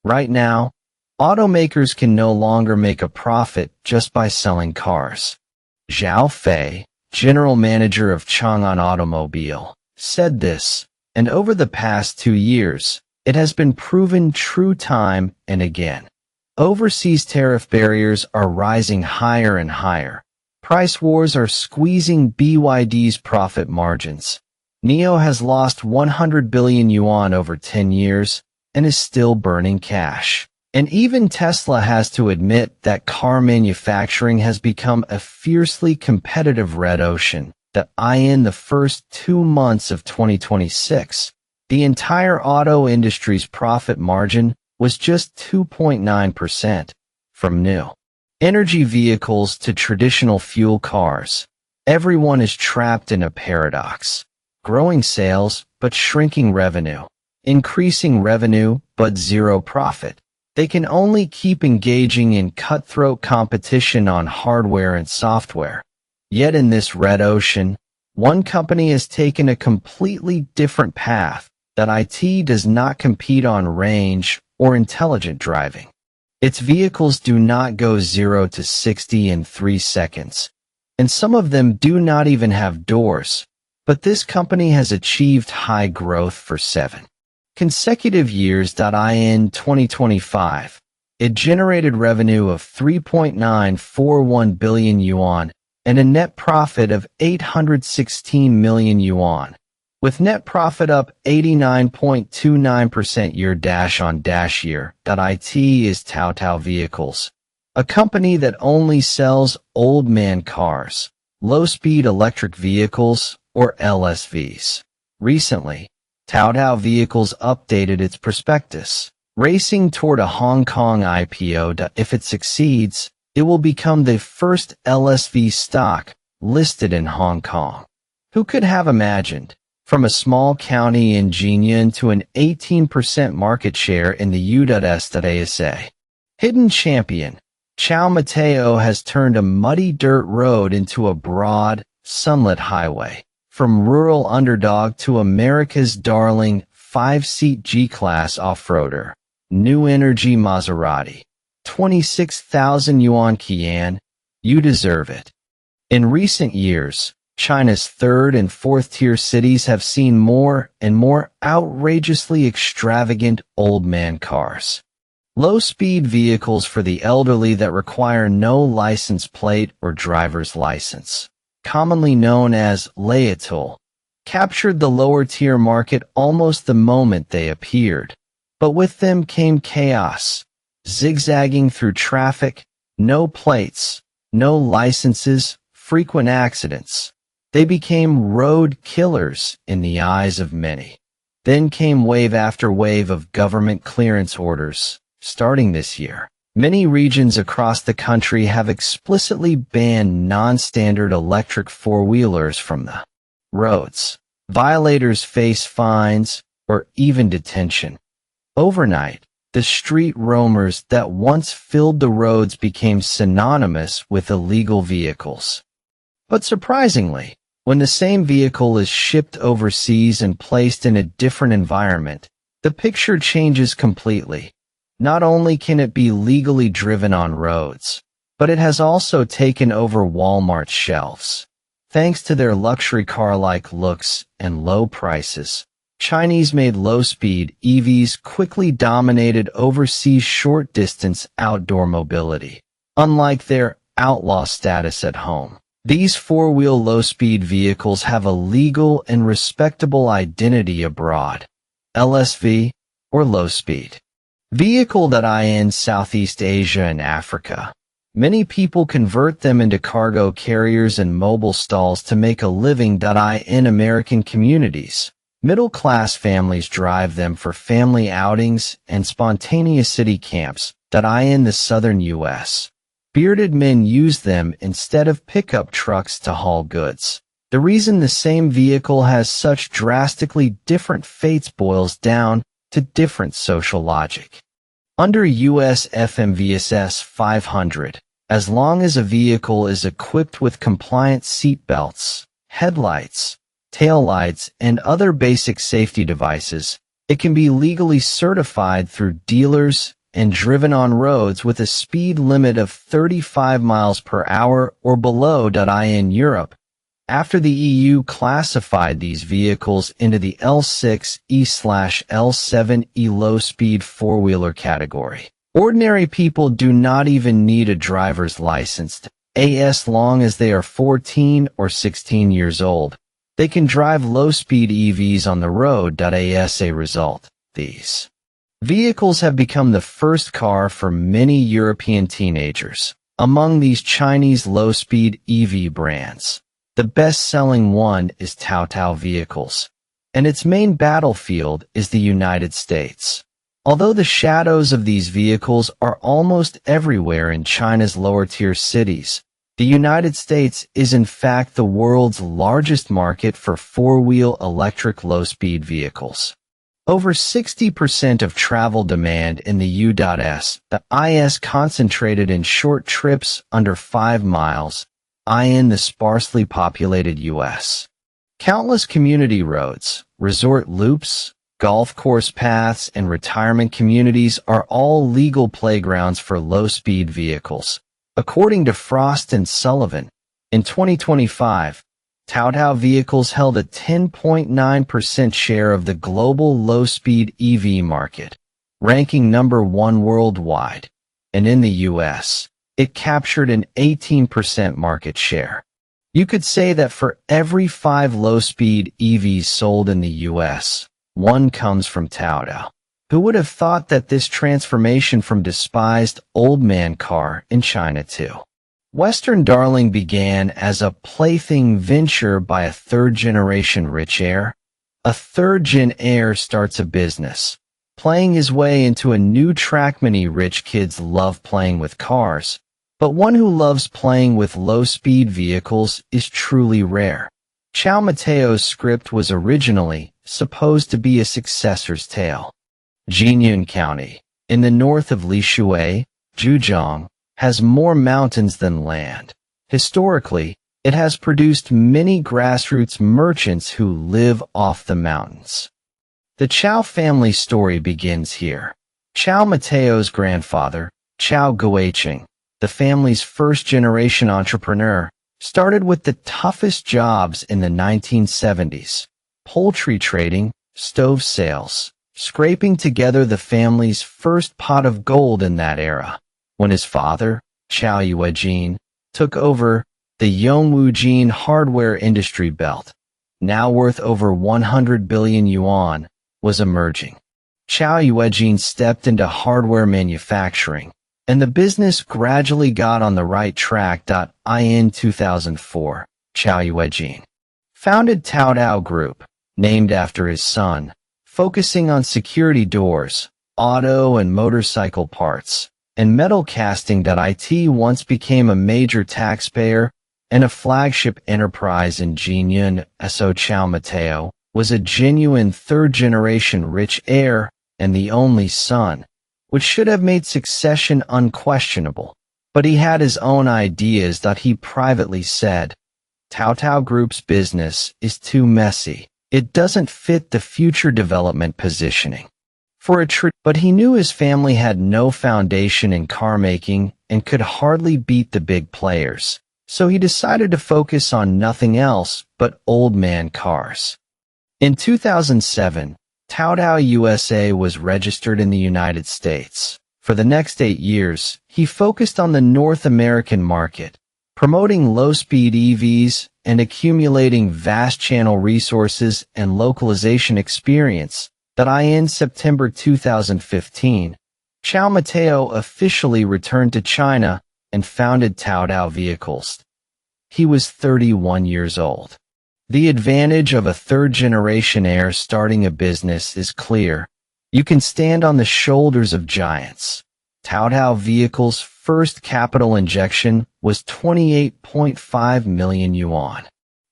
Right now, automakers can no longer make a profit just by selling cars. Zhao Fei, general manager of Chang'an Automobile, said this, and over the past 2 years, it has been proven true time and again. Overseas tariff barriers are rising higher and higher. Price wars are squeezing BYD's profit margins. NIO has lost 100 billion yuan over 10 years and is still burning cash. And even Tesla has to admit that car manufacturing has become a fiercely competitive red ocean. In the first 2 months of 2026, the entire auto industry's profit margin was just 2.9%. From new energy vehicles to traditional fuel cars, everyone is trapped in a paradox. Growing sales, but shrinking revenue. Increasing revenue, but zero profit. They can only keep engaging in cutthroat competition on hardware and software. Yet in this red ocean, one company has taken a completely different path. IT does not compete on range or intelligent driving. Its vehicles do not go 0 to 60 in 3 seconds, and some of them do not even have doors. But this company has achieved high growth for 7 consecutive years. In 2025, it generated revenue of 3.941 billion yuan and a net profit of 816 million yuan, with net profit up 89.29% year-on-year. It is Taotao Vehicles, a company that only sells old man cars, low-speed electric vehicles, or LSVs. Recently, Taotao Vehicles updated its prospectus, racing toward a Hong Kong IPO. If it succeeds, it will become the first LSV stock listed in Hong Kong. Who could have imagined? From a small county in Jiangnan to an 18% market share in the U.S.A. Hidden champion, Cao Matao has turned a muddy dirt road into a broad, sunlit highway. From rural underdog to America's darling 5-seat G-Class off-roader, new energy Maserati, 26,000 yuan Kian, you deserve it. In recent years, China's 3rd and 4th tier cities have seen more and more outrageously extravagant old man cars. Low-speed vehicles for the elderly that require no license plate or driver's license, commonly known as Laetul, captured the lower-tier market almost the moment they appeared. But with them came chaos, zigzagging through traffic, no plates, no licenses, frequent accidents. They became road killers in the eyes of many. Then came wave after wave of government clearance orders. Starting this year, many regions across the country have explicitly banned non-standard electric four-wheelers from the roads. Violators face fines or even detention. Overnight, the street roamers that once filled the roads became synonymous with illegal vehicles. But surprisingly, when the same vehicle is shipped overseas and placed in a different environment, the picture changes completely. Not only can it be legally driven on roads, but it has also taken over Walmart's shelves. Thanks to their luxury car-like looks and low prices, Chinese-made low-speed EVs quickly dominated overseas short-distance outdoor mobility. Unlike their outlaw status at home, these four-wheel low-speed vehicles have a legal and respectable identity abroad. LSV, or low-speed vehicle in Southeast Asia and Africa. Many people convert them into cargo carriers and mobile stalls to make a living. In American communities, middle-class families drive them for family outings and spontaneous city camps. In the southern U.S., bearded men use them instead of pickup trucks to haul goods. The reason the same vehicle has such drastically different fates boils down to different social logic. Under U.S. FMVSS 500, as long as a vehicle is equipped with compliant seat belts, headlights, taillights, and other basic safety devices, It can be legally certified through dealers and driven on roads with a speed limit of 35 miles per hour or below. In Europe, after the EU classified these vehicles into the L6E/L7E low-speed four-wheeler category. Ordinary people do not even need a driver's license as long as they are 14 or 16 years old. They can drive low-speed EVs on the road. As a result, these vehicles have become the first car for many European teenagers. Among these Chinese low-speed EV brands, the best-selling one is Taotao Vehicles, and its main battlefield is the United States. Although the shadows of these vehicles are almost everywhere in China's lower-tier cities, the United States is in fact the world's largest market for four-wheel electric low-speed vehicles. Over 60% of travel demand in the U.S. is concentrated in short trips under 5 miles, in the sparsely populated U.S. Countless community roads, resort loops, golf course paths, and retirement communities are all legal playgrounds for low-speed vehicles. According to Frost & Sullivan, in 2025, Taotao Vehicles held a 10.9% share of the global low-speed EV market, ranking number 1 worldwide, and in the U.S., it captured an 18% market share. You could say that for every 5 low-speed EVs sold in the U.S., 1 comes from Taotao. Who would have thought that this transformation from despised old man car in China to Western darling began as a plaything venture by a third-generation rich heir? A third-gen heir starts a business, playing his way into a new track. Many rich kids love playing with cars, but one who loves playing with low-speed vehicles is truly rare. Cao Matao's script was originally supposed to be a successor's tale. Jinyun County, in the north of Lishui, Zhejiang, has more mountains than land. Historically, it has produced many grassroots merchants who live off the mountains. The Cao family story begins here. Cao Matao's grandfather, Cao Guiqing, the family's first-generation entrepreneur, started with the toughest jobs in the 1970s: poultry trading, stove sales, scraping together the family's first pot of gold in that era. When his father, Cao Yuejin, took over, the Yongwujin hardware industry belt, now worth over 100 billion yuan, was emerging. Cao Yuejin stepped into hardware manufacturing, and the business gradually got on the right track. In 2004, Cao Yuejin founded Taotao Group, named after his son, focusing on security doors, auto and motorcycle parts, and metal casting. It once became a major taxpayer and a flagship enterprise in Jinyun. So Cao Matao was a genuine third-generation rich heir and the only son, which should have made succession unquestionable. But he had his own ideas. He privately said, "Taotao Group's business is too messy. It doesn't fit the future development positioning." But he knew his family had no foundation in car making and could hardly beat the big players, so he decided to focus on nothing else but old man cars. In 2007, Taotao USA was registered in the United States. For the next 8 years, he focused on the North American market, promoting low-speed EVs and accumulating vast channel resources and localization experience. In September 2015, Cao Matao officially returned to China and founded Taotao Vehicles. He was 31 years old. The advantage of a third-generation heir starting a business is clear. You can stand on the shoulders of giants. Taotao Vehicles' first capital injection was 28.5 million yuan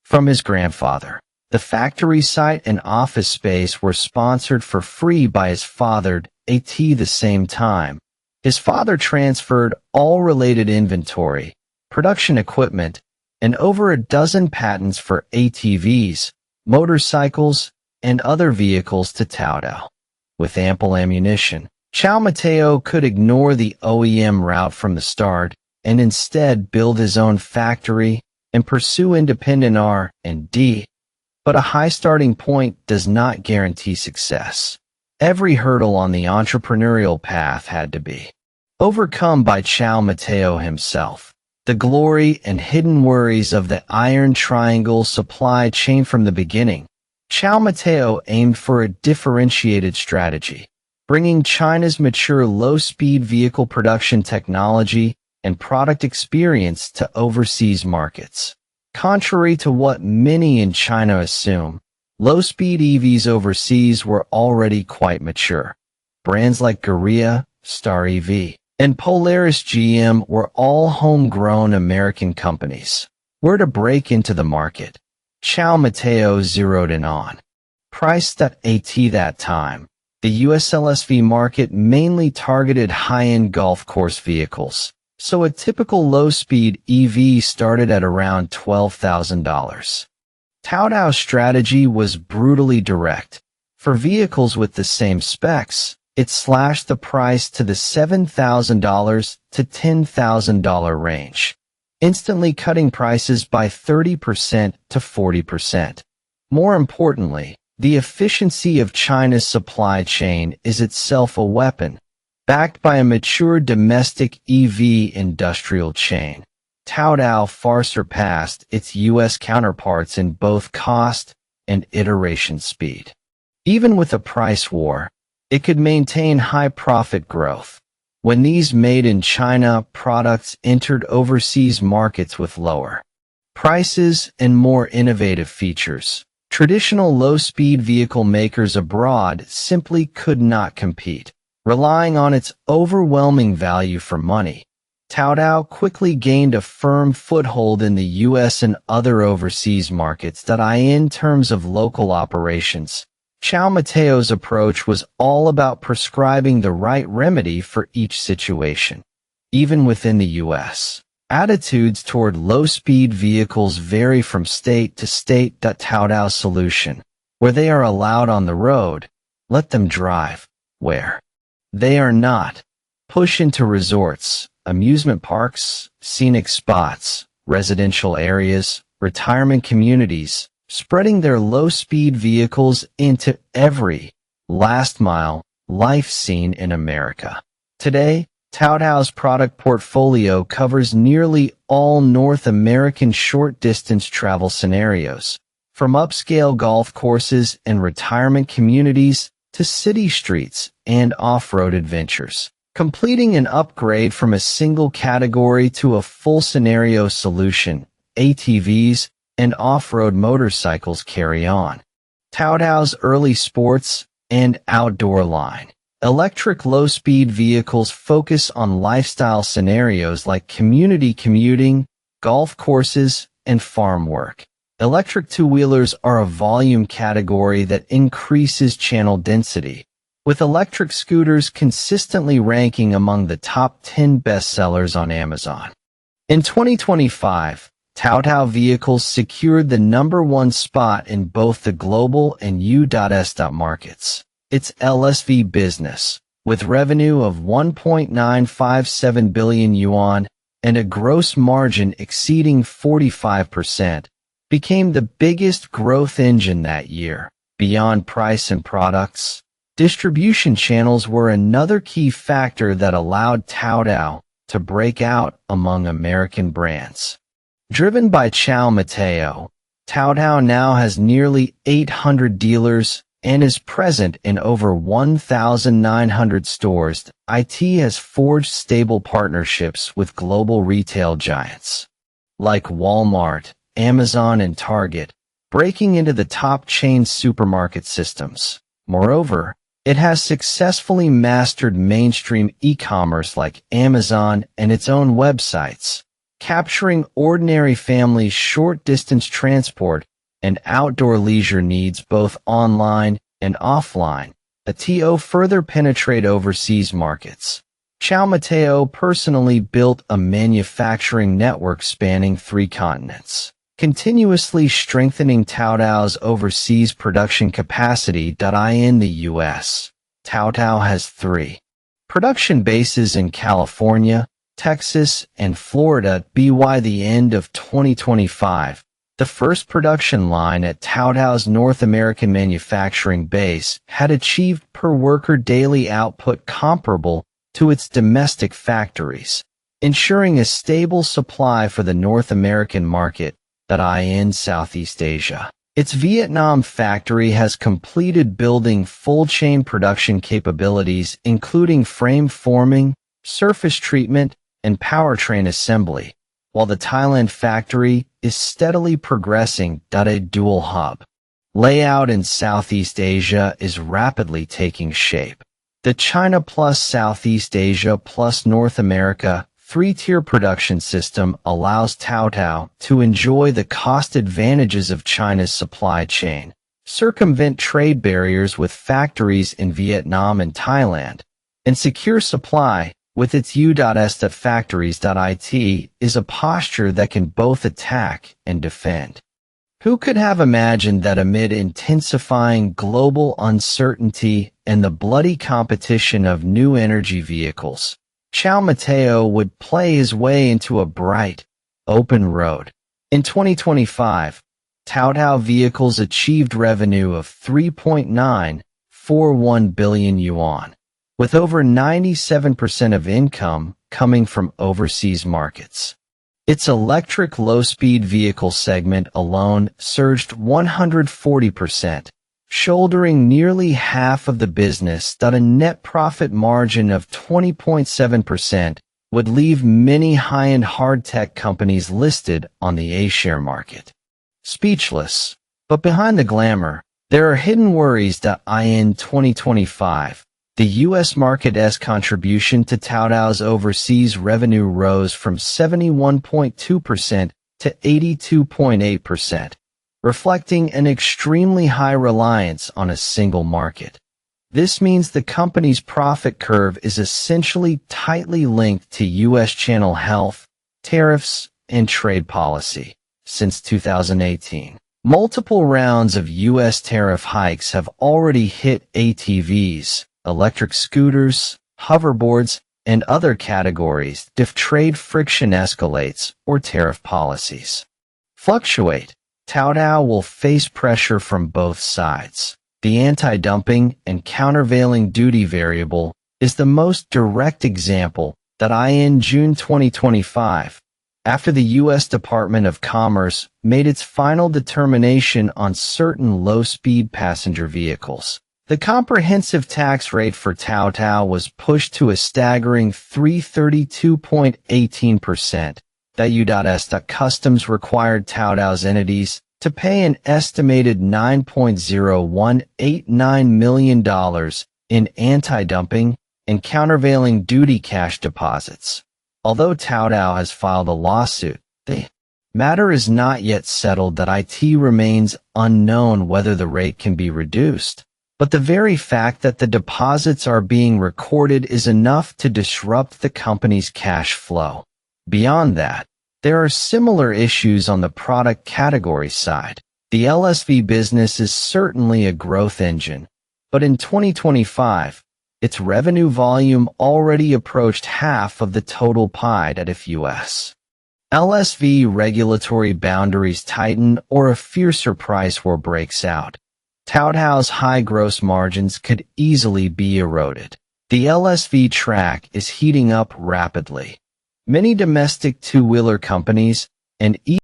from his grandfather. The factory site and office space were sponsored for free by his father. At the same time, his father transferred all related inventory, production equipment, and over a dozen patents for ATVs, motorcycles, and other vehicles to Taotao. With ample ammunition, Cao Matao could ignore the OEM route from the start and instead build his own factory and pursue independent R&D. But a high starting point does not guarantee success. Every hurdle on the entrepreneurial path had to be overcome by Cao Matao himself. The glory and hidden worries of the Iron Triangle supply chain from the beginning. Cao Matao aimed for a differentiated strategy, bringing China's mature low-speed vehicle production technology and product experience to overseas markets. Contrary to what many in China assume, low-speed EVs overseas were already quite mature. Brands like Korea, Star EV, and Polaris GM were all homegrown American companies. Where to break into the market? Cao Matao zeroed in on priced at that time. The US LSV market mainly targeted high-end golf course vehicles, so a typical low-speed EV started at around $12,000. Taotao's strategy was brutally direct. For vehicles with the same specs, it slashed the price to the $7,000 to $10,000 range, instantly cutting prices by 30% to 40%. More importantly, the efficiency of China's supply chain is itself a weapon. Backed by a mature domestic EV industrial chain, Taotao far surpassed its U.S. counterparts in both cost and iteration speed. Even with a price war, it could maintain high profit growth. When these made-in-China products entered overseas markets with lower prices and more innovative features, traditional low-speed vehicle makers abroad simply could not compete. Relying on its overwhelming value for money, Taotao quickly gained a firm foothold in the U.S. and other overseas markets that in terms of local operations. Cao Matao's approach was all about prescribing the right remedy for each situation. Even within the U.S., attitudes toward low-speed vehicles vary from state to state. Taotao's solution: where they are allowed on the road, let them drive. Where they are not, push into resorts, amusement parks, scenic spots, residential areas, retirement communities, spreading their low-speed vehicles into every last-mile life scene in America. Today, Taotao's product portfolio covers nearly all North American short-distance travel scenarios, from upscale golf courses and retirement communities to city streets and off-road adventures, completing an upgrade from a single category to a full scenario solution. ATVs and off-road motorcycles carry on. Taotao's early sports and outdoor line. Electric low-speed vehicles focus on lifestyle scenarios like community commuting, golf courses, and farm work. Electric two-wheelers are a volume category that increases channel density, with electric scooters consistently ranking among the top 10 bestsellers on Amazon. In 2025, Taotao Vehicles secured the #1 spot in both the global and U.S. markets. Its LSV business, with revenue of 1.957 billion yuan and a gross margin exceeding 45%, became the biggest growth engine that year. Beyond price and products, distribution channels were another key factor that allowed Taotao to break out among American brands. Driven by Cao Matao, Taotao now has nearly 800 dealers and is present in over 1,900 stores. It has forged stable partnerships with global retail giants like Walmart, Amazon, and Target, breaking into the top chain supermarket systems. Moreover, it has successfully mastered mainstream e-commerce like Amazon and its own websites, capturing ordinary families' short-distance transport and outdoor leisure needs both online and offline. To further penetrate overseas markets, Cao Matao personally built a manufacturing network spanning 3 continents, continuously strengthening Taotao's overseas production capacity. In the U.S., Taotao has 3 production bases in California, Texas, and Florida. By the end of 2025, the first production line at Taotao's North American manufacturing base had achieved per worker daily output comparable to its domestic factories, ensuring a stable supply for the North American market in Southeast Asia. Its Vietnam factory has completed building full-chain production capabilities, including frame forming, surface treatment, and powertrain assembly, while the Thailand factory is steadily progressing. A dual hub layout in Southeast Asia is rapidly taking shape. The China plus Southeast Asia plus North America 3-tier production system allows Taotao to enjoy the cost advantages of China's supply chain, circumvent trade barriers with factories in Vietnam and Thailand, and secure supply with its U.S. factories. It is a posture that can both attack and defend. Who could have imagined that amid intensifying global uncertainty and the bloody competition of new energy vehicles, Cao Matao would play his way into a bright, open road? In 2025, Taotao Vehicles achieved revenue of 3.941 billion yuan, with over 97% of income coming from overseas markets. Its electric low-speed vehicle segment alone surged 140%, shouldering nearly half of the business. A net profit margin of 20.7% would leave many high-end hard-tech companies listed on the A-share market speechless. But behind the glamour, there are hidden worries. In 2025, the U.S. market's contribution to Taotao's overseas revenue rose from 71.2% to 82.8%. reflecting an extremely high reliance on a single market. This means the company's profit curve is essentially tightly linked to U.S. channel health, tariffs, and trade policy. Since 2018, multiple rounds of U.S. tariff hikes have already hit ATVs, electric scooters, hoverboards, and other categories if trade friction escalates or tariff policies fluctuate. Taotao will face pressure from both sides. The anti-dumping and countervailing duty variable is the most direct example. In June 2025, after the U.S. Department of Commerce made its final determination on certain low-speed passenger vehicles, the comprehensive tax rate for Taotao was pushed to a staggering 332.18%. The U.S. Customs required Taotao's entities to pay an estimated $9.0189 million in anti-dumping and countervailing duty cash deposits. Although Taotao has filed a lawsuit, the matter is not yet settled. It remains unknown whether the rate can be reduced. But the very fact that the deposits are being recorded is enough to disrupt the company's cash flow. Beyond that, there are similar issues on the product category side. The LSV business is certainly a growth engine, but in 2025, its revenue volume already approached half of the total pie. If U.S. LSV regulatory boundaries tighten or a fiercer price war breaks out, Taotao's high gross margins could easily be eroded. The LSV track is heating up rapidly. Many domestic two-wheeler companies and